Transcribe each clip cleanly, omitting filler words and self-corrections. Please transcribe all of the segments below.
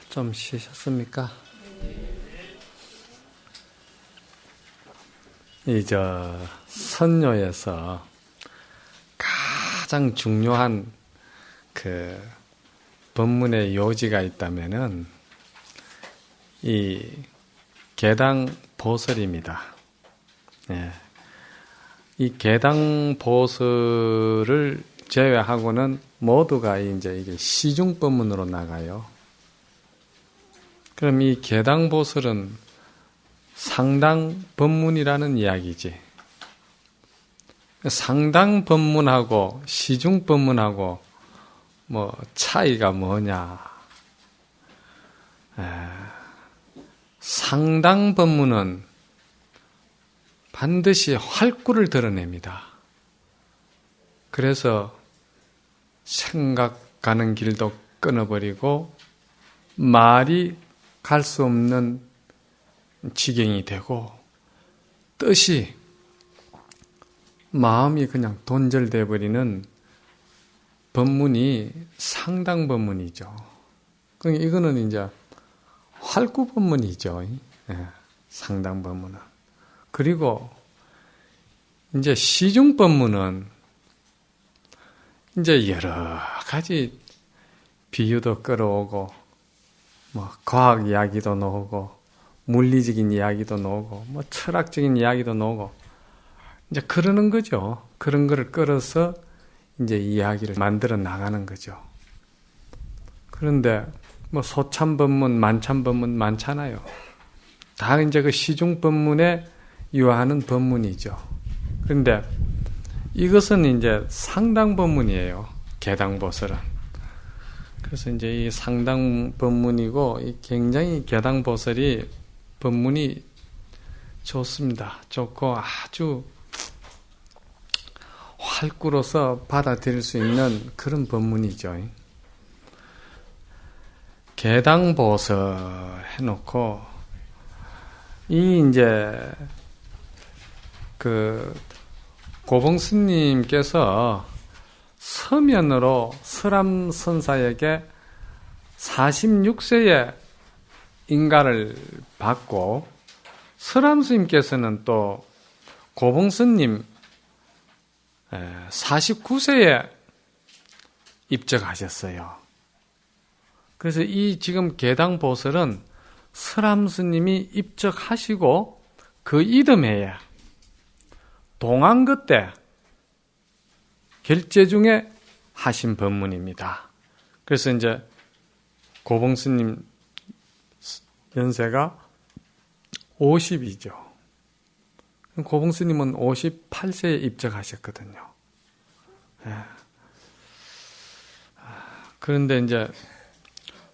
좀 쉬셨습니까? 선녀에서 가장 중요한 법문의 요지가 있다면은 이 계당보설입니다. 이 계당보설을 제외하고는 모두가 이게 시중법문으로 나가요. 그럼 이 계당보설은 상당법문이라는 이야기지. 상당법문하고 시중법문하고 차이가 뭐냐. 상당법문은 반드시 활구를 드러냅니다. 그래서 생각 가는 길도 끊어버리고 말이 갈 수 없는 지경이 되고 뜻이 마음이 그냥 돈절돼 버리는 법문이 상당법문이죠. 이거는 이제 활구법문이죠. 상당법문은. 그리고 이제 시중법문은 이제 여러 가지 비유도 끌어오고 과학 이야기도 나오고 물리적인 이야기도 나오고 철학적인 이야기도 나오고 이제 그러는 거죠. 그런 거를 끌어서 이제 이야기를 만들어 나가는 거죠. 그런데 소참법문, 만참법문 많잖아요. 다 이제 그 시중법문에 유하는 법문이죠. 그런데 이것은 이제 상당법문이에요. 계당보설은. 그래서 이제 이 상당법문이고 굉장히 계당보설이 법문이 좋습니다. 좋고 아주 활구로서 받아들일 수 있는 그런 법문이죠. 계당보설 해놓고 이제 고봉스님께서 서면으로 설암선사에게 46세에 인가를 받고 설암스님께서는 또 고봉스님 49세에 입적하셨어요. 그래서 이 지금 계당보설은 설암스님이 입적하시고 그 이듬해에 동안그 때 결제 중에 하신 법문입니다. 그래서 이제 고봉스님 연세가 50이죠. 고봉스님은 58세에 입적하셨거든요. 그런데 이제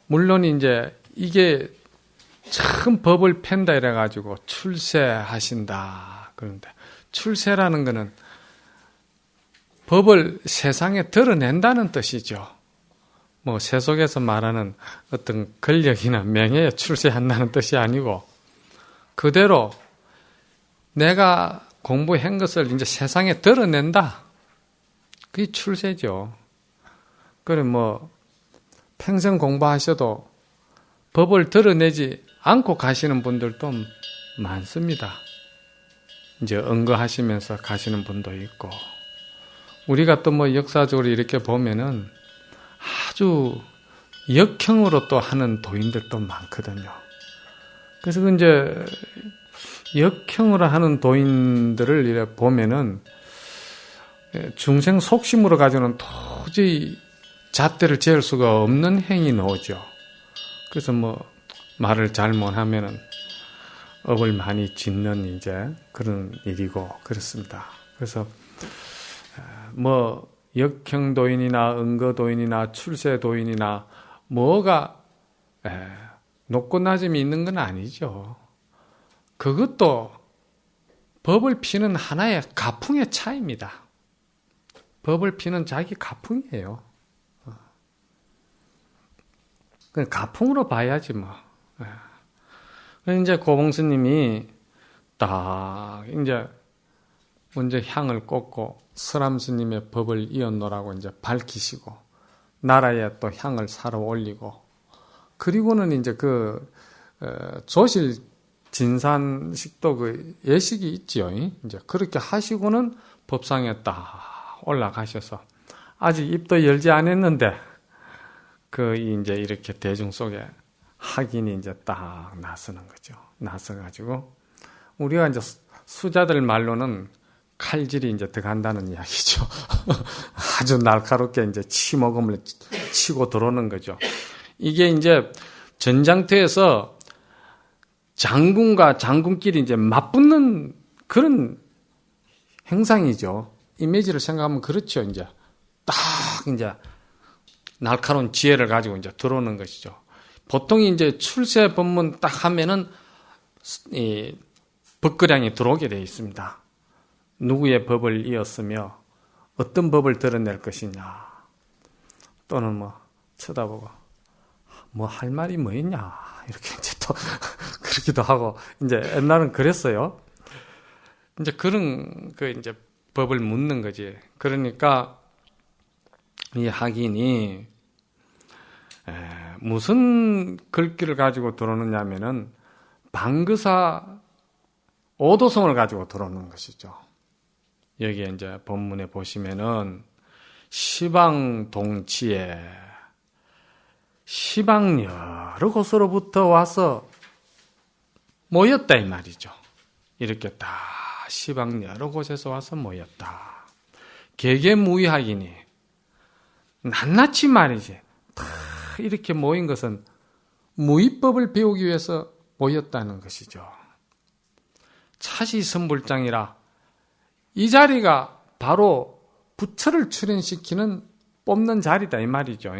물론 이제 이게 참 법을 팬다 이래가지고 출세하신다. 그런데 출세라는 것은 법을 세상에 드러낸다는 뜻이죠. 세속에서 말하는 어떤 권력이나 명예에 출세한다는 뜻이 아니고 그대로 내가 공부한 것을 이제 세상에 드러낸다. 그게 출세죠. 그래 평생 공부하셔도 법을 드러내지 않고 가시는 분들도 많습니다. 이제 언거하시면서 가시는 분도 있고 우리가 또 역사적으로 이렇게 보면은 아주 역형으로 또 하는 도인들도 많거든요. 그래서 이제 역형으로 하는 도인들을 이렇게 보면은 중생 속심으로 가지고는 도저히 잣대를 재울 수가 없는 행위 나오죠. 그래서 말을 잘못하면은 업을 많이 짓는 이제 그런 일이고 그렇습니다. 그래서 역형도인이나 은거도인이나 출세도인이나 뭐가 높고 낮음이 있는 건 아니죠. 그것도 법을 피는 하나의 가풍의 차이입니다. 법을 피는 자기 가풍이에요. 그냥 가풍으로 봐야지 이제 고봉스님이 딱 이제 먼저 향을 꽂고 설암스님의 법을 이어놓으라고 이제 밝히시고 나라에 또 향을 사러 올리고 그리고는 이제 조실 진산식도 예식이 있지요. 이제 그렇게 하시고는 법상에 딱 올라가셔서 아직 입도 열지 않았는데 이제 이렇게 대중 속에 학인이 이제 딱 나서는 거죠. 나서가지고 우리가 이제 수자들 말로는 칼질이 이제 들어간다는 이야기죠. 아주 날카롭게 이제 치모금을 치고 들어오는 거죠. 이게 이제 전장터에서 장군과 장군끼리 이제 맞붙는 그런 행상이죠. 이미지를 생각하면 그렇죠. 이제 딱 이제 날카로운 지혜를 가지고 이제 들어오는 것이죠. 보통 이제 출세 법문 딱 하면은 이 법거량이 들어오게 되어 있습니다. 누구의 법을 이었으며 어떤 법을 드러낼 것이냐, 또는 뭐 쳐다보고 뭐 할 말이 뭐 있냐 이렇게 이제 또 그러기도 하고 이제 옛날은 그랬어요. 이제 그런 이제 법을 묻는 거지. 그러니까 이 학인이 무슨 글귀를 가지고 들어오느냐면은 방그사 오도성을 가지고 들어오는 것이죠. 여기에 이제 본문에 보시면은 시방동치에 시방 여러 곳으로부터 와서 모였다 이 말이죠. 이렇게 다 시방 여러 곳에서 와서 모였다. 개개무의학이니 낱낱이 말이지. 다 이렇게 모인 것은 무의법을 배우기 위해서 모였다는 것이죠. 차시선불장이라 이 자리가 바로 부처를 출현시키는 뽑는 자리다 이 말이죠.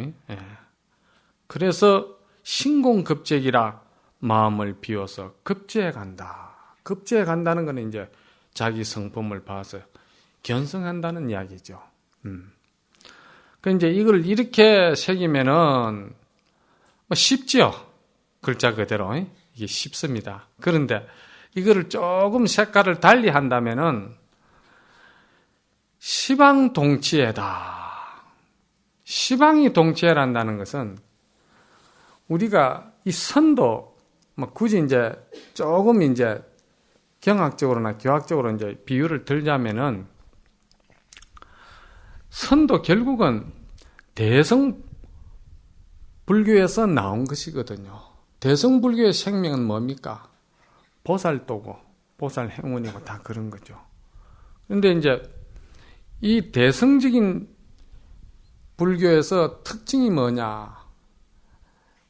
그래서 신공급제기라 마음을 비워서 급제해 간다. 급제해 간다는 것은 이제 자기 성품을 봐서 견성한다는 이야기죠. 그 이제 이걸 이렇게 새기면은 쉽지요. 글자 그대로 이게 쉽습니다. 그런데 이거를 조금 색깔을 달리 한다면은 시방동치에다. 시방이 동치해란다는 것은 우리가 이 선도 굳이 이제 조금 이제 경학적으로나 교학적으로 이제 비유를 들자면은 선도 결국은 대성 불교에서 나온 것이거든요. 대성 불교의 생명은 뭡니까? 보살도고 보살 행운이고 다 그런 거죠. 그런데 이제 이 대성적인 불교에서 특징이 뭐냐?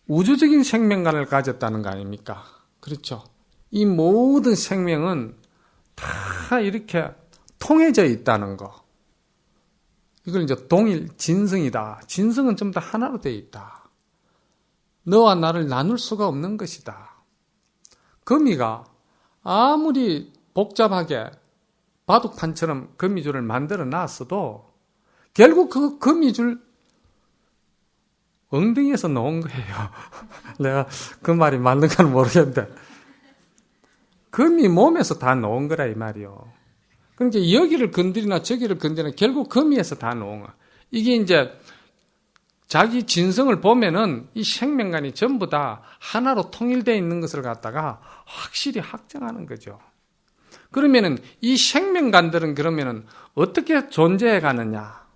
우주적인 생명관을 가졌다는 거 아닙니까? 그렇죠. 이 모든 생명은 다 이렇게 통해져 있다는 거. 이걸 이제 동일 진성이다. 진성은 좀 더 하나로 되어 있다. 너와 나를 나눌 수가 없는 것이다. 거미가 아무리 복잡하게 바둑판처럼 거미줄을 만들어 놨어도 결국 그 거미줄 엉덩이에서 나온 거예요. 내가 그 말이 맞는가는 모르겠는데 거미 몸에서 다 나온 거라 이 말이요. 그러니까 여기를 건드리나 저기를 건드리나 결국 거미에서 다 나온 거야. 이게 이제 자기 진성을 보면은 이 생명관이 전부 다 하나로 통일되어 있는 것을 갖다가 확실히 확정하는 거죠. 그러면은 이 생명관들은 그러면은 어떻게 존재해 가느냐?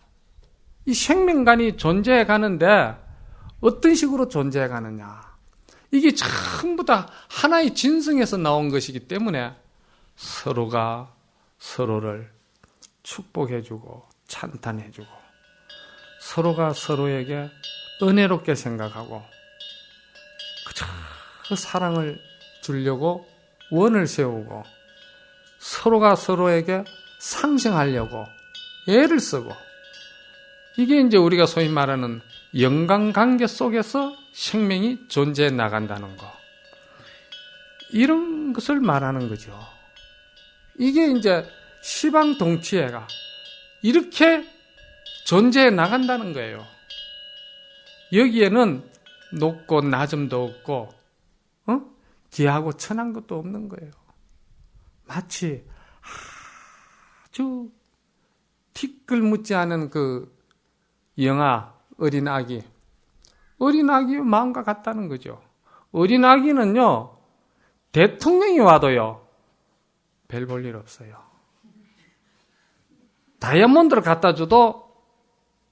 이 생명관이 존재해 가는데 어떤 식으로 존재해 가느냐? 이게 전부 다 하나의 진성에서 나온 것이기 때문에 서로가 서로를 축복해주고 찬탄해주고 서로가 서로에게 은혜롭게 생각하고 그 사랑을 주려고 원을 세우고 서로가 서로에게 상생하려고 애를 쓰고 이게 이제 우리가 소위 말하는 영광관계 속에서 생명이 존재해 나간다는 거. 이런 것을 말하는 거죠. 이게 이제 시방동치해가 이렇게 존재해 나간다는 거예요. 여기에는 높고 낮음도 없고 기하고 천한 것도 없는 거예요. 마치 아주 티끌 묻지 않은 그 영아 어린 아기 어린 아기의 마음과 같다는 거죠. 어린 아기는요, 대통령이 와도요, 별 볼 일 없어요. 다이아몬드를 갖다 줘도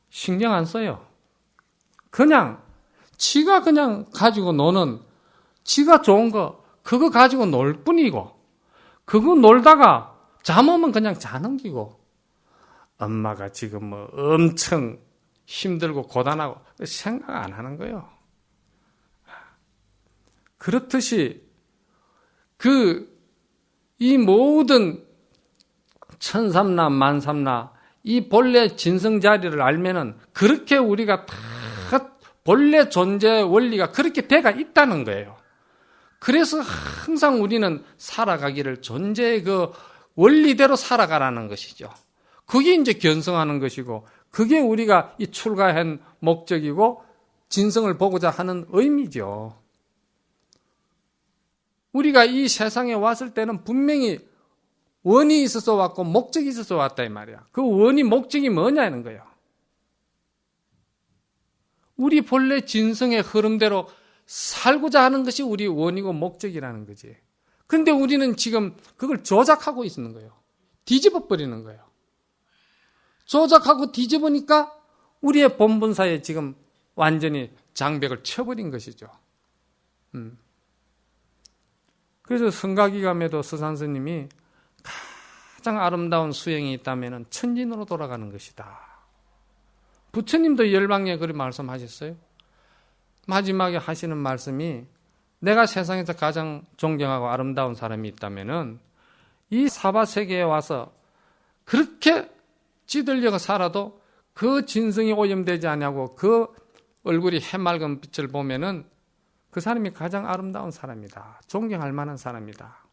신경 안 써요. 그냥 지가 그냥 가지고 노는, 지가 좋은 거 그거 가지고 놀 뿐이고, 그거 놀다가 잠 오면 그냥 자 넘기고, 엄마가 지금 뭐 엄청 힘들고 고단하고 생각 안 하는 거예요. 그렇듯이 이 모든 천삼나 만삼나 이 본래 진성자리를 알면은 그렇게 우리가 다 본래 존재 원리가 그렇게 돼가 있다는 거예요. 그래서 항상 우리는 살아가기를 존재의 그 원리대로 살아가라는 것이죠. 그게 이제 견성하는 것이고, 그게 우리가 이 출가한 목적이고 진성을 보고자 하는 의미죠. 우리가 이 세상에 왔을 때는 분명히 원이 있어서 왔고 목적이 있어서 왔다 이 말이야. 그 원이 목적이 뭐냐는 거예요. 우리 본래 진성의 흐름대로 살고자 하는 것이 우리 원이고 목적이라는 거지. 그런데 우리는 지금 그걸 조작하고 있는 거예요. 뒤집어 버리는 거예요. 조작하고 뒤집으니까 우리의 본분사에 지금 완전히 장벽을 쳐버린 것이죠. 그래서 성가기감에도 서산스님이 가장 아름다운 수행이 있다면 천진으로 돌아가는 것이다. 부처님도 열방에 그렇게 말씀하셨어요. 마지막에 하시는 말씀이, 내가 세상에서 가장 존경하고 아름다운 사람이 있다면은 이 사바세계에 와서 그렇게 찌들려가 살아도 그 진성이 오염되지 않냐고 그 얼굴이 해맑은 빛을 보면은 그 사람이 가장 아름다운 사람이다. 존경할 만한 사람이다.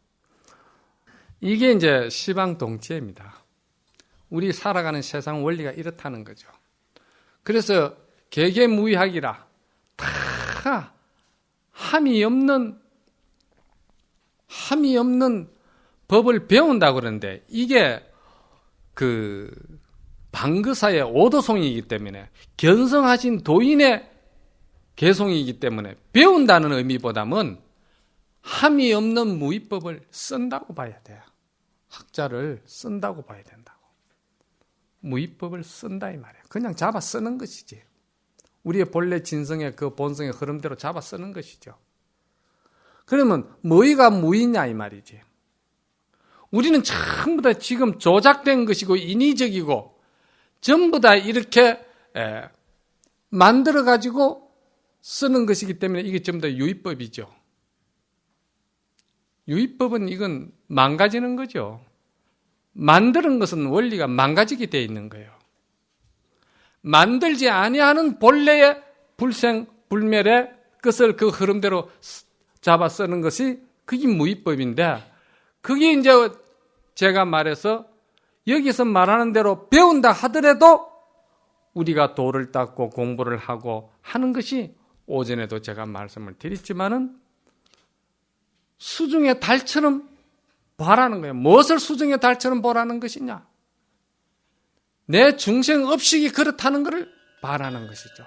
이게 이제 시방동치입니다. 우리 살아가는 세상 원리가 이렇다는 거죠. 그래서 개개무의학이라 다 함이 없는 법을 배운다고 그러는데, 이게 그 방거사의 오도송이기 때문에, 견성하신 도인의 개송이기 때문에 배운다는 의미보다는 함이 없는 무의법을 쓴다고 봐야 돼요. 학자를 쓴다고 봐야 된다고. 무의법을 쓴다 이 말이에요. 그냥 잡아 쓰는 것이지. 우리의 본래 진성의 그 본성의 흐름대로 잡아 쓰는 것이죠. 그러면 뭐가 무이냐 이 말이지. 우리는 전부 다 지금 조작된 것이고 인위적이고 전부 다 이렇게 만들어가지고 쓰는 것이기 때문에 이게 전부 다 유의법이죠. 유의법은 이건 망가지는 거죠. 만드는 것은 원리가 망가지게 되어 있는 거예요. 만들지 아니하는 본래의 불생, 불멸의 것을 그 흐름대로 잡아 쓰는 것이 그게 무의법인데, 그게 이제 제가 말해서 여기서 말하는 대로 배운다 하더라도 우리가 도를 닦고 공부를 하고 하는 것이 오전에도 제가 말씀을 드렸지만은 수중의 달처럼 보라는 거예요. 무엇을 수중의 달처럼 보라는 것이냐? 내 중생업식이 그렇다는 것을 바라는 것이죠.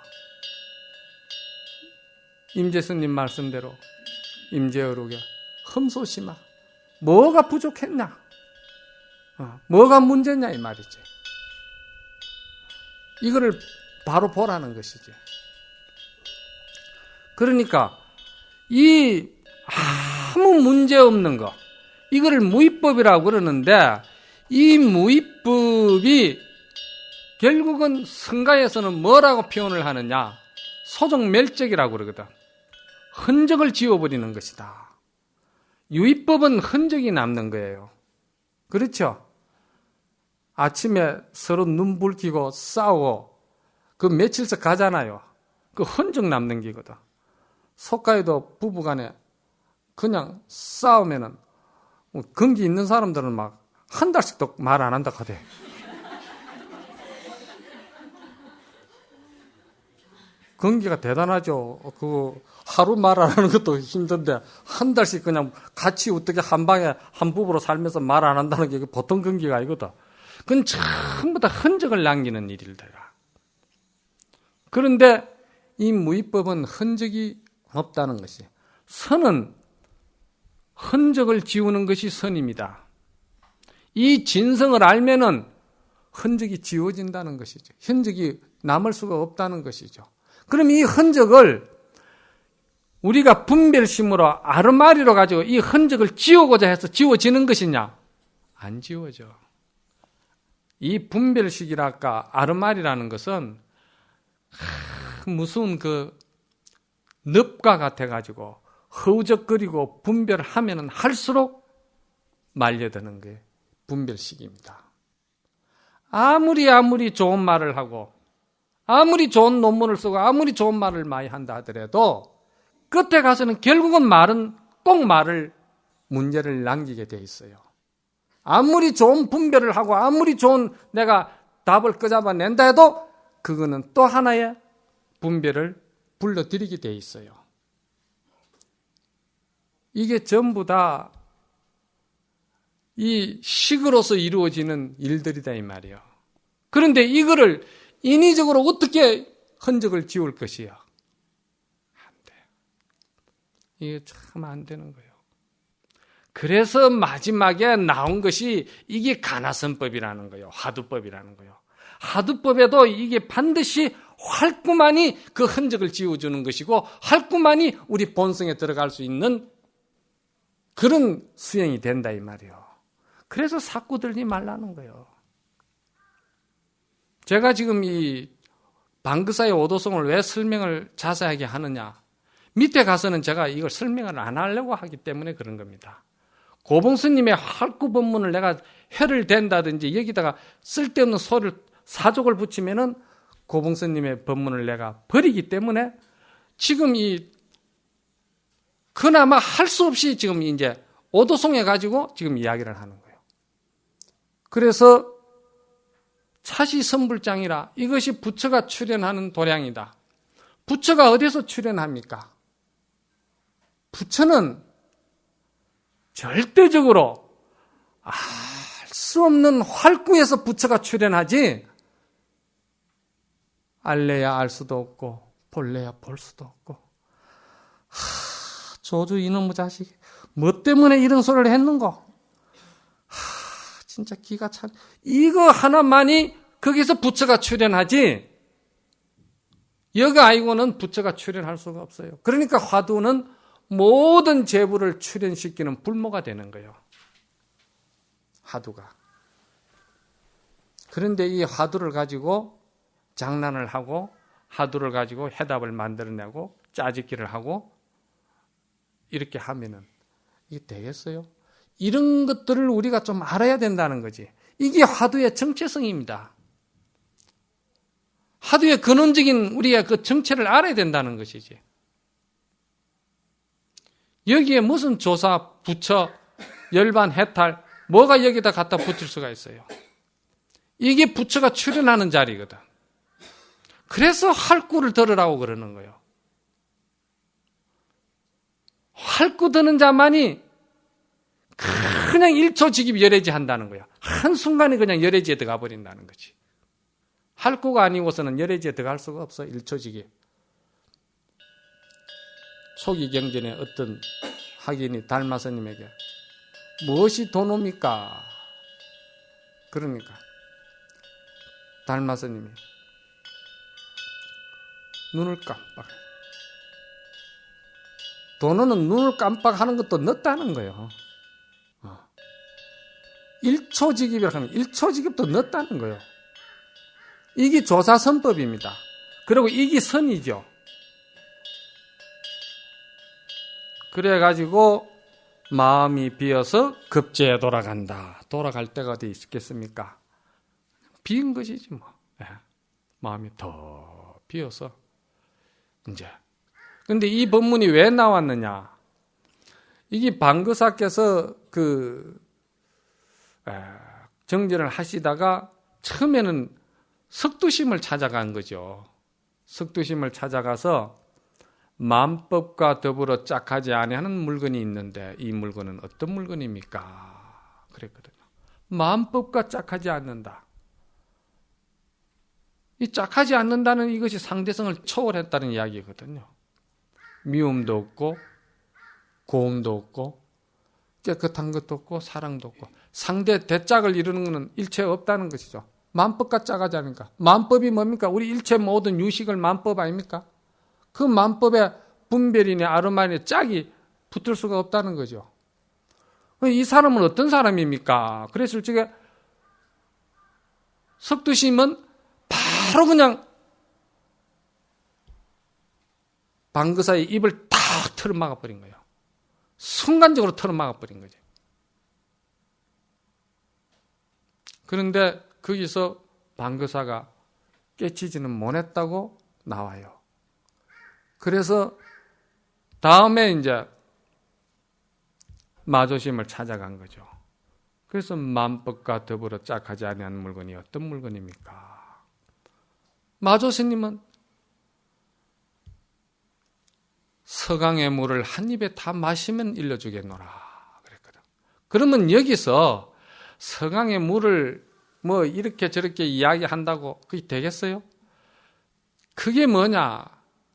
임재스님 말씀대로 임재어록에 흠소심아, 뭐가 부족했냐? 뭐가 문제냐 이 말이지. 이거를 바로 보라는 것이지. 그러니까 이 아무 문제 없는 거, 이거를 무의법이라고 그러는데, 이 무의법이 결국은 성가에서는 뭐라고 표현을 하느냐? 소종멸적이라고 그러거든. 흔적을 지워버리는 것이다. 유의법은 흔적이 남는 거예요. 그렇죠? 아침에 서로 눈 붉히고 싸우고 그 며칠씩 가잖아요. 그 흔적 남는 기거든. 속가에도 부부간에 그냥 싸우면은 근기 있는 사람들은 막 한 달씩도 말 안 한다 하대. 근기가 대단하죠. 그 하루 말 안 하는 것도 힘든데 한 달씩 그냥 같이 어떻게 한 방에 한 부부로 살면서 말 안 한다는 게 보통 근기가 아니거든. 그건 전부 다 흔적을 남기는 일이더라. 그런데 이 무위법은 흔적이 없다는 것이, 선은 흔적을 지우는 것이 선입니다. 이 진성을 알면은 흔적이 지워진다는 것이죠. 흔적이 남을 수가 없다는 것이죠. 그럼 이 흔적을 우리가 분별심으로 아르마리로 가지고 이 흔적을 지우고자 해서 지워지는 것이냐? 안 지워져. 이 분별식이랄까 아르마리라는 것은 무슨 그 늪과 같아가지고 허우적거리고 분별을 하면은 할수록 말려드는 게 분별식입니다. 아무리 좋은 말을 하고 아무리 좋은 논문을 쓰고 아무리 좋은 말을 많이 한다 하더라도 끝에 가서는 결국은 꼭 문제를 남기게 돼 있어요. 아무리 좋은 분별을 하고 아무리 좋은 내가 답을 끄잡아낸다 해도 그거는 또 하나의 분별을 불러들이게 돼 있어요. 이게 전부 다 이 식으로서 이루어지는 일들이다 이 말이에요. 그런데 이거를 인위적으로 어떻게 흔적을 지울 것이야? 안 돼. 이게 참 안 되는 거예요. 그래서 마지막에 나온 것이 이게 가나선법이라는 거예요. 화두법이라는 거예요. 화두법에도 이게 반드시 활구만이 그 흔적을 지워주는 것이고 활구만이 우리 본성에 들어갈 수 있는 그런 수행이 된다 이 말이에요. 그래서 사꾸 들지 말라는 거예요. 제가 지금 이 방그사의 오도성을 왜 설명을 자세하게 하느냐. 밑에 가서는 제가 이걸 설명을 안 하려고 하기 때문에 그런 겁니다. 고봉스님의 활구 법문을 내가 혀를 댄다든지 여기다가 쓸데없는 소리를 사족을 붙이면은 고봉스님의 법문을 내가 버리기 때문에 지금 그나마 할 수 없이 지금 이제 오도송해 가지고 지금 이야기를 하는 거예요. 그래서 차시선불장이라 이것이 부처가 출현하는 도량이다. 부처가 어디서 출현합니까? 부처는 절대적으로 알 수 없는 활구에서 부처가 출현하지 알래야 알 수도 없고 볼래야 볼 수도 없고 조주 이놈의 자식 뭐 때문에 이런 소리를 했는고 진짜 기가 차 이거 하나만이 거기서 부처가 출현하지 여기 아니고는 부처가 출현할 수가 없어요. 그러니까 화두는 모든 재부를 출현시키는 불모가 되는 거예요. 화두가. 그런데 이 화두를 가지고 장난을 하고 화두를 가지고 해답을 만들어내고 짜집기를 하고 이렇게 하면은 이게 되겠어요? 이런 것들을 우리가 좀 알아야 된다는 거지. 이게 화두의 정체성입니다. 화두의 근원적인 우리의 그 정체를 알아야 된다는 것이지. 여기에 무슨 조사, 부처, 열반, 해탈 뭐가 여기다 갖다 붙일 수가 있어요. 이게 부처가 출현하는 자리거든. 그래서 활구를 들으라고 그러는 거예요. 활구 드는 자만이 그냥 1초 직입 열애지 한다는 거야. 한순간에 그냥 열애지에 들어가 버린다는 거지. 활구가 아니고서는 열애지에 들어갈 수가 없어. 1초 직입. 초기 경전에 어떤 학인이 달마스님에게 무엇이 도노입니까? 그러니까 달마스님이 눈을 깜빡. 도노는 눈을 깜빡하는 것도 늦다는 거예요. 1초 직입이라고 하면 1초 직입도 늦다는 거예요. 이게 조사선법입니다. 그리고 이게 선이죠. 그래가지고 마음이 비어서 급제에 돌아간다. 돌아갈 때가 어디 있겠습니까? 비인 것이지 뭐. 마음이 더 비어서 이제. 근데 이 법문이 왜 나왔느냐? 이게 방그사께서 정전을 하시다가 처음에는 석두심을 찾아간 거죠. 석두심을 찾아가서 만법과 더불어 짝하지 아니하는 물건이 있는데 이 물건은 어떤 물건입니까? 그랬거든요. 만법과 짝하지 않는다. 이 짝하지 않는다는 이것이 상대성을 초월했다는 이야기거든요. 미움도 없고 고움도 없고 깨끗한 것도 없고 사랑도 없고 상대 대짝을 이루는 것은 일체 없다는 것이죠. 만법과 짝하지 않으니까. 만법이 뭡니까? 우리 일체 모든 유식을 만법 아닙니까? 그 만법에 분별이니 아르마니 짝이 붙을 수가 없다는 거죠. 이 사람은 어떤 사람입니까? 그랬을 적에 석두심은 바로 그냥 방그사의 입을 탁 틀어막아버린 거예요. 순간적으로 틀어막아버린 거죠. 그런데 거기서 방그사가 깨치지는 못했다고 나와요. 그래서 다음에 이제 마조심을 찾아간 거죠. 그래서 만법과 더불어 짝하지 아니한 물건이 어떤 물건입니까? 마조스님은 서강의 물을 한 입에 다 마시면 일러주겠노라 그랬거든. 그러면 여기서 서강의 물을 뭐 이렇게 저렇게 이야기한다고 그게 되겠어요? 그게 뭐냐?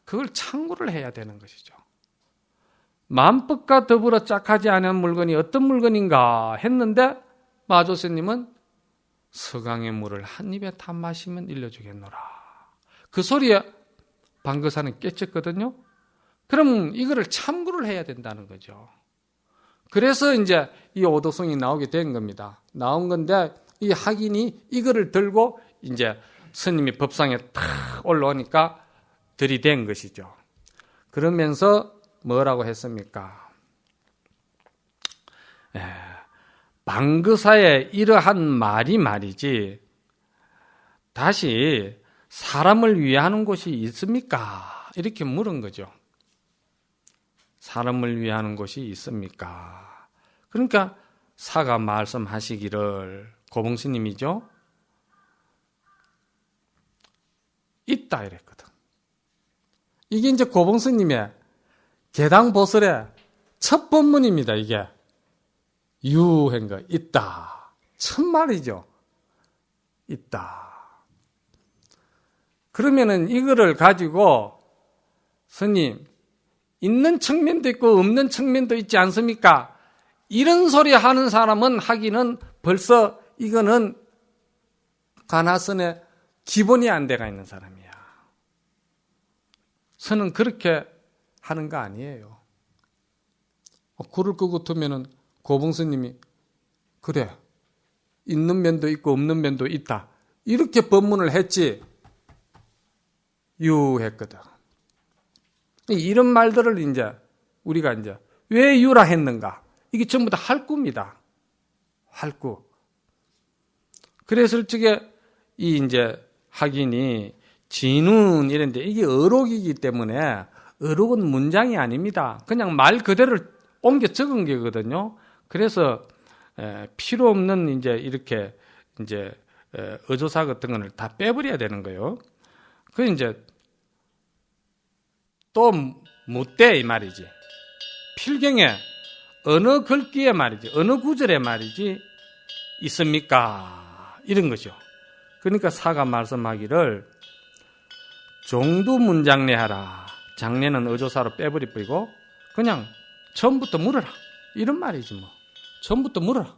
그걸 참고를 해야 되는 것이죠. 만법과 더불어 짝하지 않은 물건이 어떤 물건인가 했는데 마조스님은 서강의 물을 한 입에 다 마시면 일러주겠노라. 그 소리에 방그사는 깨쳤거든요. 그럼 이거를 참고를 해야 된다는 거죠. 그래서 이제 이 오도성이 나오게 된 겁니다. 나온 건데 이 학인이 이거를 들고 이제 스님이 법상에 탁 올라오니까 들이댄 것이죠. 그러면서 뭐라고 했습니까? 방그사의 이러한 말이 말이지 다시 사람을 위하는 곳이 있습니까? 이렇게 물은 거죠. 사람을 위하는 곳이 있습니까? 그러니까 사가 말씀하시기를 고봉스님이죠. 있다 이랬거든. 이게 이제 고봉스님의 개당보설의 첫 본문입니다. 이게 유행거 있다. 첫 말이죠. 있다. 그러면은 이거를 가지고 스님 있는 측면도 있고 없는 측면도 있지 않습니까? 이런 소리 하는 사람은 하기는 벌써 이거는 가나선에 기본이 안 돼가 있는 사람이야. 선은 그렇게 하는 거 아니에요. 그럴 것 같으면은 고봉스님이 그래 있는 면도 있고 없는 면도 있다 이렇게 법문을 했지 유했거든. 이런 말들을 이제 우리가 이제 왜 유라 했는가? 이게 전부 다 할구입니다. 할구. 그랬을 적에 이 이제 학인이 진운 이런데 이게 어록이기 때문에 어록은 문장이 아닙니다. 그냥 말 그대로를 옮겨 적은 게거든요. 그래서 필요 없는 이제 이렇게 이제 어조사 같은 거를 다 빼버려야 되는 거예요. 그 이제 또 묻되 이 말이지. 필경에 어느 글귀에 말이지, 어느 구절에 말이지 있습니까? 이런 거죠. 그러니까 사가 말씀하기를 종두 문장례하라. 장례는 어조사로 빼버리고 그냥 처음부터 물어라. 이런 말이지 뭐. 처음부터 물어라.